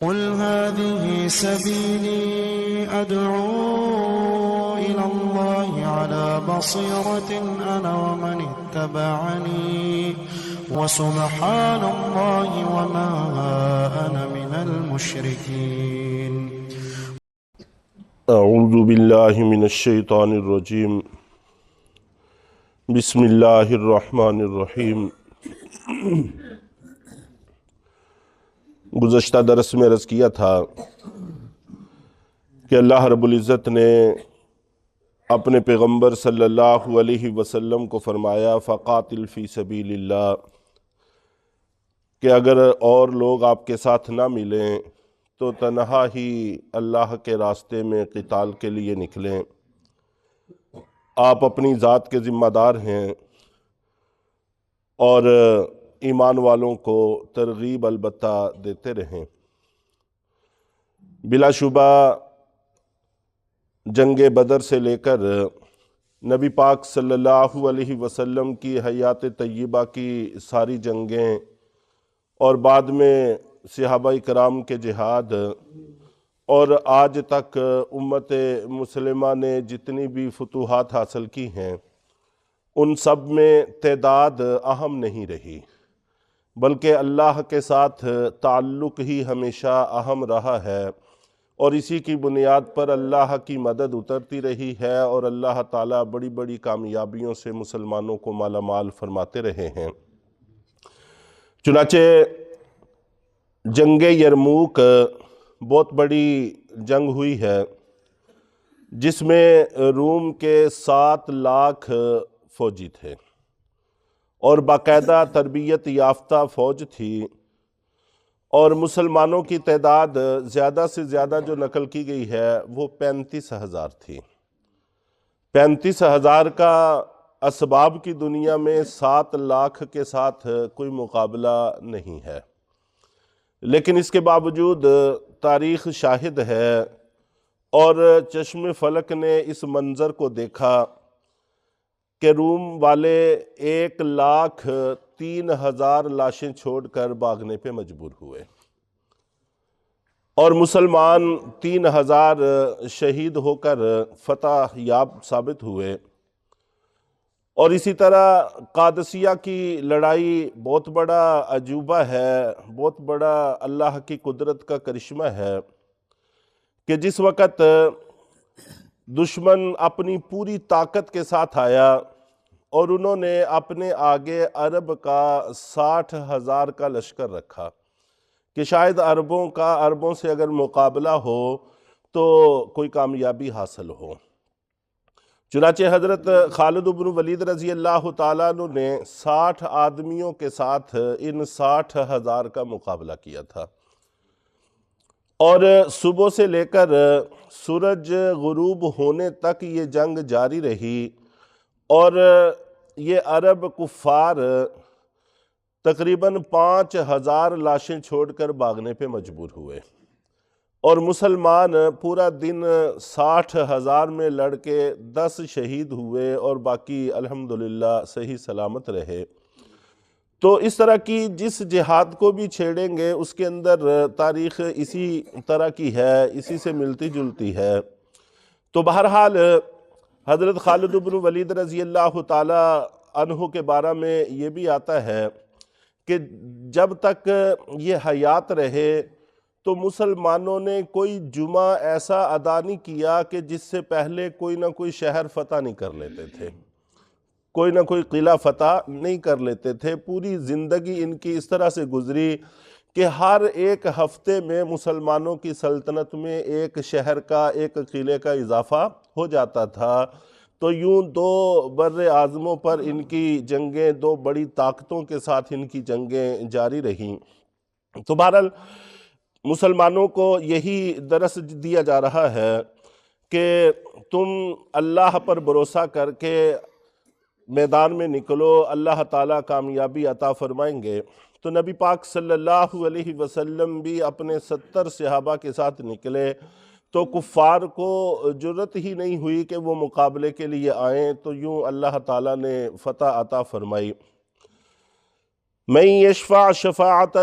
قل هذه سبيلي أدعو إلى الله على بصيرة أنا ومن اتبعني وسبحان الله وما أنا من المشركين. اعوذ باللہ من الشیطان الرجیم بسم اللہ الرحمن الرحیم۔ گزشتہ درس میں عرض کیا تھا کہ اللہ رب العزت نے اپنے پیغمبر صلی اللہ علیہ وسلم کو فرمایا فقاتل فی سبیل اللہ، کہ اگر اور لوگ آپ کے ساتھ نہ ملیں تو تنہا ہی اللہ کے راستے میں قتال کے لیے نکلیں۔ آپ اپنی ذات کے ذمہ دار ہیں اور ایمان والوں کو ترغیب البتہ دیتے رہیں۔ بلا شبہ جنگ بدر سے لے کر نبی پاک صلی اللہ علیہ وسلم کی حیات طیبہ کی ساری جنگیں اور بعد میں صحابہ کرام کے جہاد اور آج تک امت مسلمہ نے جتنی بھی فتوحات حاصل کی ہیں ان سب میں تعداد اہم نہیں رہی، بلکہ اللہ کے ساتھ تعلق ہی ہمیشہ اہم رہا ہے، اور اسی کی بنیاد پر اللہ کی مدد اترتی رہی ہے اور اللہ تعالیٰ بڑی بڑی کامیابیوں سے مسلمانوں کو مالا مال فرماتے رہے ہیں۔ چنانچہ جنگ یرموک بہت بڑی جنگ ہوئی ہے جس میں روم کے 7 لاکھ فوجی تھے اور باقاعدہ تربیت یافتہ فوج تھی، اور مسلمانوں کی تعداد زیادہ سے زیادہ جو نقل کی گئی ہے وہ 35,000 تھی۔ 35,000 کا اسباب کی دنیا میں 7 لاکھ کے ساتھ کوئی مقابلہ نہیں ہے، لیکن اس کے باوجود تاریخ شاہد ہے اور چشم فلک نے اس منظر کو دیکھا کہ روم والے 1,03,000 لاشیں چھوڑ کر بھاگنے پہ مجبور ہوئے اور مسلمان 3,000 شہید ہو کر فتح یاب ثابت ہوئے۔ اور اسی طرح قادسیہ کی لڑائی بہت بڑا عجوبہ ہے، بہت بڑا اللہ کی قدرت کا کرشمہ ہے کہ جس وقت دشمن اپنی پوری طاقت کے ساتھ آیا اور انہوں نے اپنے آگے عرب کا 60,000 کا لشکر رکھا کہ شاید عربوں سے اگر مقابلہ ہو تو کوئی کامیابی حاصل ہو۔ چنانچہ حضرت خالد بن ولید رضی اللہ تعالیٰ عنہ نے 60 آدمیوں کے ساتھ ان 60,000 کا مقابلہ کیا تھا، اور صبح سے لے کر سورج غروب ہونے تک یہ جنگ جاری رہی، اور یہ عرب کفار تقریباً 5,000 لاشیں چھوڑ کر بھاگنے پہ مجبور ہوئے، اور مسلمان پورا دن 60,000 میں لڑ کے 10 شہید ہوئے اور باقی الحمدللہ صحیح سلامت رہے۔ تو اس طرح کی جس جہاد کو بھی چھیڑیں گے اس کے اندر تاریخ اسی طرح کی ہے، اسی سے ملتی جلتی ہے۔ تو بہرحال حضرت خالد بن ولید رضی اللہ تعالی عنہ کے بارے میں یہ بھی آتا ہے کہ جب تک یہ حیات رہے تو مسلمانوں نے کوئی جمعہ ایسا ادا نہیں کیا کہ جس سے پہلے کوئی نہ کوئی شہر فتح نہیں کر لیتے تھے، کوئی نہ کوئی قلعہ فتح نہیں کر لیتے تھے۔ پوری زندگی ان کی اس طرح سے گزری کہ ہر ایک ہفتے میں مسلمانوں کی سلطنت میں ایک شہر کا، ایک قلعے کا اضافہ ہو جاتا تھا۔ تو یوں 2 بر اعظموں پر ان کی جنگیں، 2 بڑی طاقتوں کے ساتھ ان کی جنگیں جاری رہیں۔ تو بہرحال مسلمانوں کو یہی درس دیا جا رہا ہے کہ تم اللہ پر بھروسہ کر کے میدان میں نکلو، اللہ تعالیٰ کامیابی عطا فرمائیں گے۔ تو نبی پاک صلی اللہ علیہ وسلم بھی اپنے 70 صحابہ کے ساتھ نکلے تو کفار کو جرت ہی نہیں ہوئی کہ وہ مقابلے کے لیے آئیں، تو یوں اللہ تعالیٰ نے فتح عطا فرمائی۔ من یشفع شفاعتا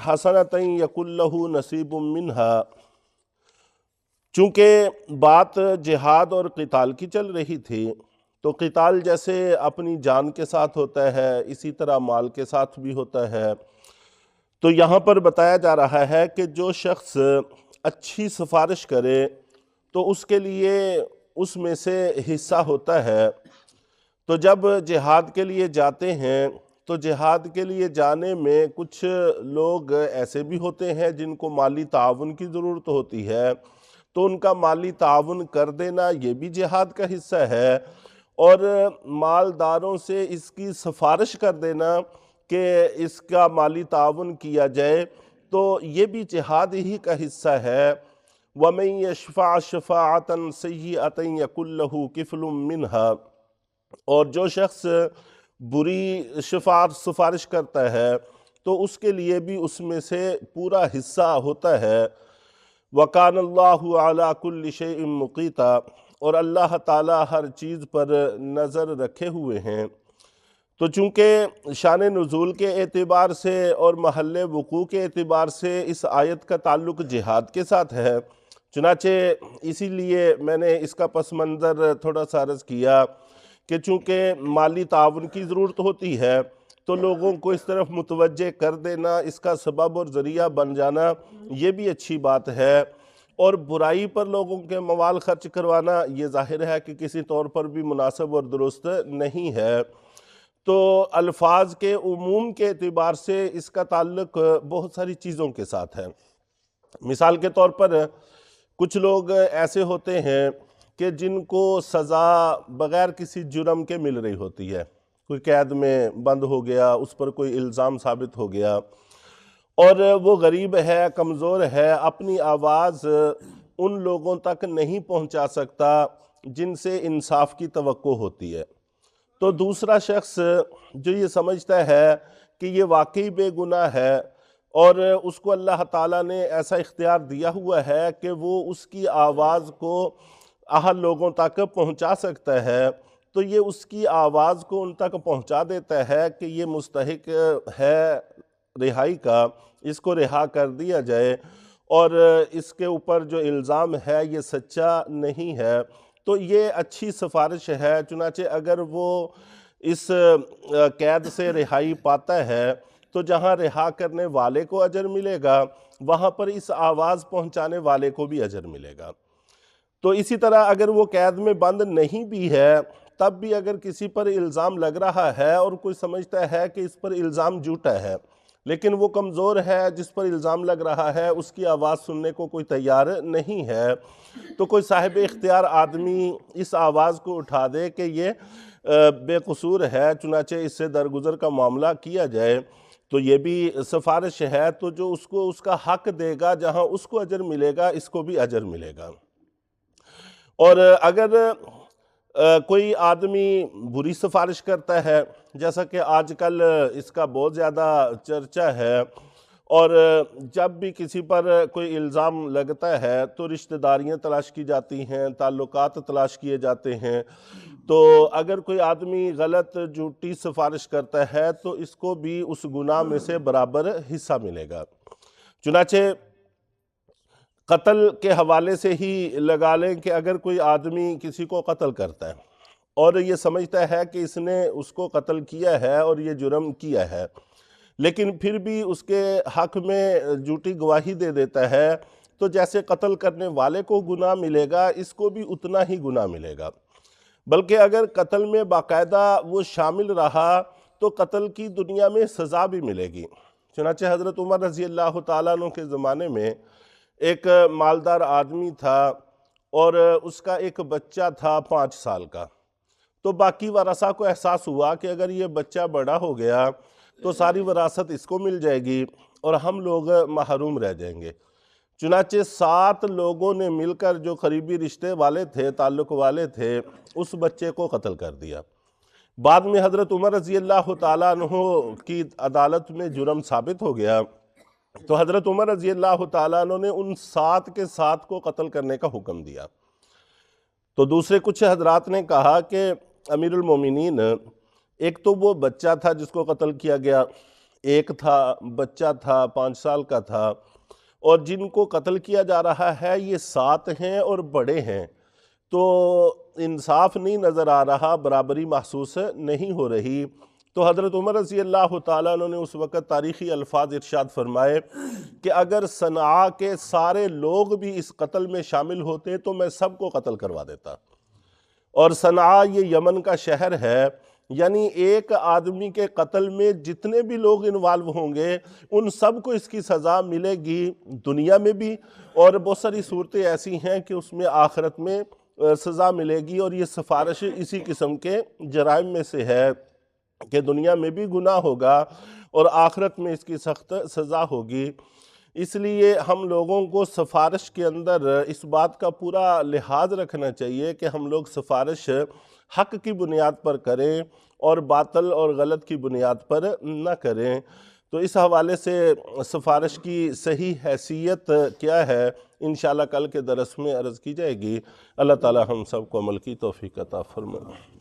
حسنتا یکن لہ نصیب منہا۔ چونکہ بات جہاد اور قتال کی چل رہی تھی، تو قتال جیسے اپنی جان کے ساتھ ہوتا ہے اسی طرح مال کے ساتھ بھی ہوتا ہے۔ تو یہاں پر بتایا جا رہا ہے کہ جو شخص اچھی سفارش کرے تو اس کے لیے اس میں سے حصہ ہوتا ہے۔ تو جب جہاد کے لیے جاتے ہیں تو جہاد کے لیے جانے میں کچھ لوگ ایسے بھی ہوتے ہیں جن کو مالی تعاون کی ضرورت ہوتی ہے، تو ان کا مالی تعاون کر دینا یہ بھی جہاد کا حصہ ہے، اور مالداروں سے اس کی سفارش کر دینا کہ اس کا مالی تعاون کیا جائے تو یہ بھی جہاد ہی کا حصہ ہے۔ وَمَن يَشْفَعْ شَفَاعَةً سَيِّئَةً يَكُن لَّهُ كِفْلٌ مِّنْهَا، اور جو شخص بری سفارش کرتا ہے تو اس کے لیے بھی اس میں سے پورا حصہ ہوتا ہے۔ وَكَانَ اللَّهُ عَلَىٰ كُلِّ شَيْءٍ مُقِيتًا، اور اللہ تعالیٰ ہر چیز پر نظر رکھے ہوئے ہیں۔ تو چونکہ شان نزول کے اعتبار سے اور محل وقوع کے اعتبار سے اس آیت کا تعلق جہاد کے ساتھ ہے، چنانچہ اسی لیے میں نے اس کا پس منظر تھوڑا سا عرض کیا کہ چونکہ مالی تعاون کی ضرورت ہوتی ہے تو لوگوں کو اس طرف متوجہ کر دینا، اس کا سبب اور ذریعہ بن جانا، یہ بھی اچھی بات ہے۔ اور برائی پر لوگوں کے موال خرچ کروانا یہ ظاہر ہے کہ کسی طور پر بھی مناسب اور درست نہیں ہے۔ تو الفاظ کے عموم کے اعتبار سے اس کا تعلق بہت ساری چیزوں کے ساتھ ہے۔ مثال کے طور پر کچھ لوگ ایسے ہوتے ہیں کہ جن کو سزا بغیر کسی جرم کے مل رہی ہوتی ہے، کوئی قید میں بند ہو گیا، اس پر کوئی الزام ثابت ہو گیا، اور وہ غریب ہے، کمزور ہے، اپنی آواز ان لوگوں تک نہیں پہنچا سکتا جن سے انصاف کی توقع ہوتی ہے۔ تو دوسرا شخص جو یہ سمجھتا ہے کہ یہ واقعی بے گناہ ہے اور اس کو اللہ تعالیٰ نے ایسا اختیار دیا ہوا ہے کہ وہ اس کی آواز کو اہل لوگوں تک پہنچا سکتا ہے، تو یہ اس کی آواز کو ان تک پہنچا دیتا ہے کہ یہ مستحق ہے رہائی کا، اس کو رہا کر دیا جائے، اور اس کے اوپر جو الزام ہے یہ سچا نہیں ہے۔ تو یہ اچھی سفارش ہے، چنانچہ اگر وہ اس قید سے رہائی پاتا ہے تو جہاں رہا کرنے والے کو اجر ملے گا وہاں پر اس آواز پہنچانے والے کو بھی اجر ملے گا۔ تو اسی طرح اگر وہ قید میں بند نہیں بھی ہے تب بھی اگر کسی پر الزام لگ رہا ہے اور کوئی سمجھتا ہے کہ اس پر الزام جھوٹا ہے، لیکن وہ کمزور ہے جس پر الزام لگ رہا ہے، اس کی آواز سننے کو کوئی تیار نہیں ہے، تو کوئی صاحب اختیار آدمی اس آواز کو اٹھا دے کہ یہ بے قصور ہے، چنانچہ اس سے درگزر کا معاملہ کیا جائے، تو یہ بھی سفارش ہے۔ تو جو اس کو اس کا حق دے گا، جہاں اس کو اجر ملے گا اس کو بھی اجر ملے گا۔ اور اگر کوئی آدمی بری سفارش کرتا ہے، جیسا کہ آج کل اس کا بہت زیادہ چرچا ہے، اور جب بھی کسی پر کوئی الزام لگتا ہے تو رشتہ داریاں تلاش کی جاتی ہیں، تعلقات تلاش کیے جاتے ہیں، تو اگر کوئی آدمی غلط جھوٹی سفارش کرتا ہے تو اس کو بھی اس گناہ میں سے برابر حصہ ملے گا۔ چنانچہ قتل کے حوالے سے ہی لگا لیں کہ اگر کوئی آدمی کسی کو قتل کرتا ہے اور یہ سمجھتا ہے کہ اس نے اس کو قتل کیا ہے اور یہ جرم کیا ہے، لیکن پھر بھی اس کے حق میں جھوٹی گواہی دے دیتا ہے، تو جیسے قتل کرنے والے کو گناہ ملے گا اس کو بھی اتنا ہی گناہ ملے گا، بلکہ اگر قتل میں باقاعدہ وہ شامل رہا تو قتل کی دنیا میں سزا بھی ملے گی۔ چنانچہ حضرت عمر رضی اللہ تعالیٰ عنہ کے زمانے میں ایک مالدار آدمی تھا اور اس کا ایک بچہ تھا 5 سال کا، تو باقی ورثہ کو احساس ہوا کہ اگر یہ بچہ بڑا ہو گیا تو ساری وراثت اس کو مل جائے گی اور ہم لوگ محروم رہ جائیں گے۔ چنانچہ 7 لوگوں نے مل کر، جو قریبی رشتے والے تھے، تعلق والے تھے، اس بچے کو قتل کر دیا۔ بعد میں حضرت عمر رضی اللہ تعالیٰ عنہ کی عدالت میں جرم ثابت ہو گیا، تو حضرت عمر رضی اللہ تعالیٰ عنہ نے ان 7 کے 7 کو قتل کرنے کا حکم دیا۔ تو دوسرے کچھ حضرات نے کہا کہ امیر المومنین، ایک تو وہ بچہ تھا جس کو قتل کیا گیا، ایک تھا بچہ تھا 5 سال کا تھا، اور جن کو قتل کیا جا رہا ہے یہ 7 ہیں اور بڑے ہیں، تو انصاف نہیں نظر آ رہا، برابری محسوس نہیں ہو رہی۔ تو حضرت عمر رضی اللہ تعالیٰ عنہ نے اس وقت تاریخی الفاظ ارشاد فرمائے کہ اگر صنعاء کے سارے لوگ بھی اس قتل میں شامل ہوتے تو میں سب کو قتل کروا دیتا۔ اور صنعاء یہ یمن کا شہر ہے، یعنی ایک آدمی کے قتل میں جتنے بھی لوگ انوالو ہوں گے ان سب کو اس کی سزا ملے گی دنیا میں بھی، اور بہت ساری صورتیں ایسی ہیں کہ اس میں آخرت میں سزا ملے گی۔ اور یہ سفارش اسی قسم کے جرائم میں سے ہے کہ دنیا میں بھی گناہ ہوگا اور آخرت میں اس کی سخت سزا ہوگی۔ اس لیے ہم لوگوں کو سفارش کے اندر اس بات کا پورا لحاظ رکھنا چاہیے کہ ہم لوگ سفارش حق کی بنیاد پر کریں اور باطل اور غلط کی بنیاد پر نہ کریں۔ تو اس حوالے سے سفارش کی صحیح حیثیت کیا ہے انشاءاللہ کل کے درس میں عرض کی جائے گی۔ اللہ تعالی ہم سب کو عمل کی توفیق عطا فرمائے۔